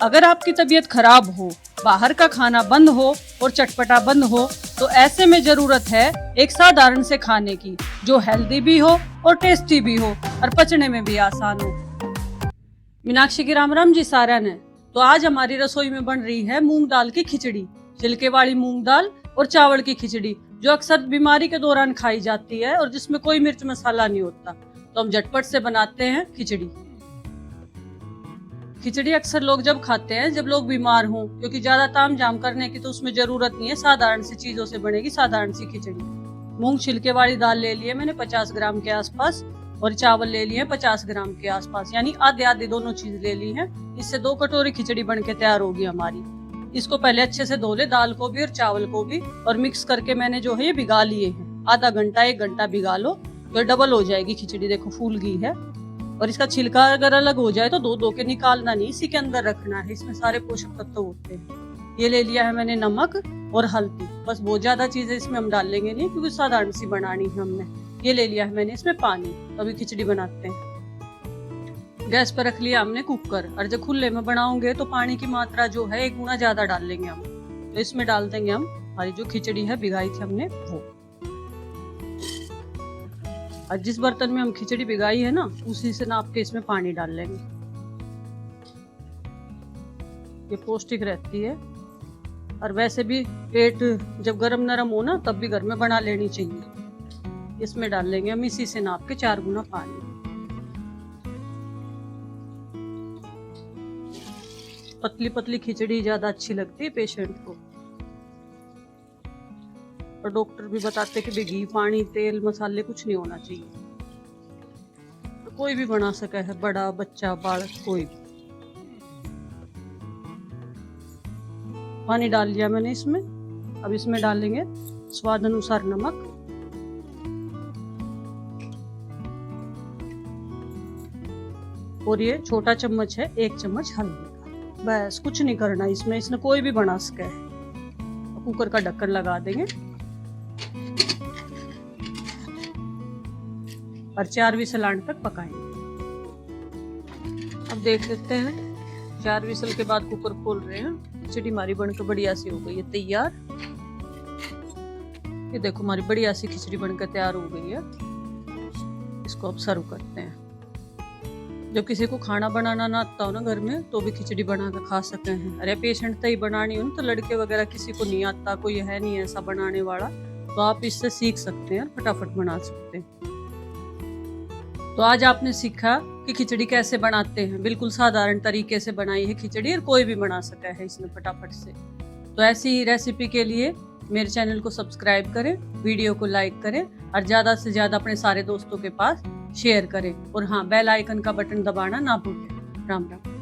अगर आपकी तबीयत खराब हो, बाहर का खाना बंद हो और चटपटा बंद हो, तो ऐसे में जरूरत है एक साधारण से खाने की जो हेल्दी भी हो और टेस्टी भी हो और पचने में भी आसान हो। मीनाक्षी की राम राम जी सारा ने। तो आज हमारी रसोई में बन रही है मूंग दाल की खिचड़ी, छिलके वाली मूंग दाल और चावल की खिचड़ी, जो अक्सर बीमारी के दौरान खाई जाती है और जिसमें कोई मिर्च मसाला नहीं होता। तो हम झटपट से बनाते हैं खिचड़ी। खिचड़ी अक्सर लोग जब खाते हैं जब लोग बीमार हों, क्योंकि ज्यादा ताम झाम करने की तो उसमें जरूरत नहीं है, साधारण सी चीजों से बनेगी साधारण सी खिचड़ी। मूंग छिलके वाली दाल ले लिए मैंने 50 ग्राम के आसपास, और चावल ले लिए 50 ग्राम के आसपास, यानी आधे आधे दोनों चीज ले ली है। इससे 2 कटोरी खिचड़ी बन के तैयार होगी हमारी। इसको पहले अच्छे से धो ले, दाल को भी और चावल को भी, और मिक्स करके मैंने जो है ये भिगा लिए हैं। आधा घंटा 1 घंटा भिगा लो तो डबल हो जाएगी खिचड़ी। देखो फूल गई है। और इसका छिलका अगर अलग हो जाए तो धो के निकालना नहीं, इसी के अंदर रखना है, इसमें सारे पोषक तत्व होते हैं। ये ले लिया है मैंने नमक और हल्दी, बस बहुत ज्यादा चीजें इसमें हम डाल लेंगे नहीं, क्योंकि साधारण सी बनानी है हमने। ये ले लिया है मैंने इसमें पानी। तो अभी खिचड़ी बनाते हैं। गैस पर रख लिया हमने कुकर, और जब खुले में बनाओगे तो पानी की मात्रा जो है 1 गुना ज्यादा डाल लेंगे हम। तो इसमें डाल देंगे हम हमारी जो खिचड़ी है भिगाई थी हमने वो। और जिस बर्तन में हम खिचड़ी भिगाई है ना, उसी से नाप के इसमें पानी डाल लेंगे। ये पौष्टिक रहती है, और वैसे भी पेट जब गरम नरम हो ना तब भी घर में बना लेनी चाहिए। इसमें डाल लेंगे हम इसी से नाप के 4 गुना पानी। पतली पतली खिचड़ी ज्यादा अच्छी लगती है पेशेंट को, और डॉक्टर भी बताते कि घी, पानी, तेल, मसाले कुछ नहीं होना चाहिए। तो कोई भी बना सका है, बड़ा बच्चा बालक कोई भी। पानी डाल लिया मैंने इसमें। अब इसमें डालेंगे स्वाद अनुसार नमक, और ये छोटा चम्मच है 1 चम्मच हल्दी का। बस कुछ नहीं करना इसमें, इसमें कोई भी बना सके है। कुकर का ढक्कन लगा देंगे और 4 विसल आने तक पकाएंगे। अब देख लेते हैं, 4 विसल के बाद कुकर खोल रहे हैं। खिचड़ी हमारी बनकर बढ़िया सी हो गई है तैयार। ये देखो हमारी बढ़िया सी खिचड़ी बनकर तैयार हो गई है। इसको अब सर्व करते हैं। जब किसी को खाना बनाना ना आता हो ना घर में, तो भी खिचड़ी बना कर खा सकते हैं। अरे पेशेंट ही बनानी हो तो लड़के वगैरह किसी को नहीं आता, कोई है नहीं ऐसा बनाने वाला, तो आप इससे सीख सकते हैं, फटाफट बना सकते हैं। तो आज आपने सीखा कि खिचड़ी कैसे बनाते हैं। बिल्कुल साधारण तरीके से बनाई है खिचड़ी, और कोई भी बना सका है इसमें फटाफट से। तो ऐसी ही रेसिपी के लिए मेरे चैनल को सब्सक्राइब करें, वीडियो को लाइक करें, और ज़्यादा से ज़्यादा अपने सारे दोस्तों के पास शेयर करें। और हाँ, बेल आइकन का बटन दबाना ना भूलें। राम राम।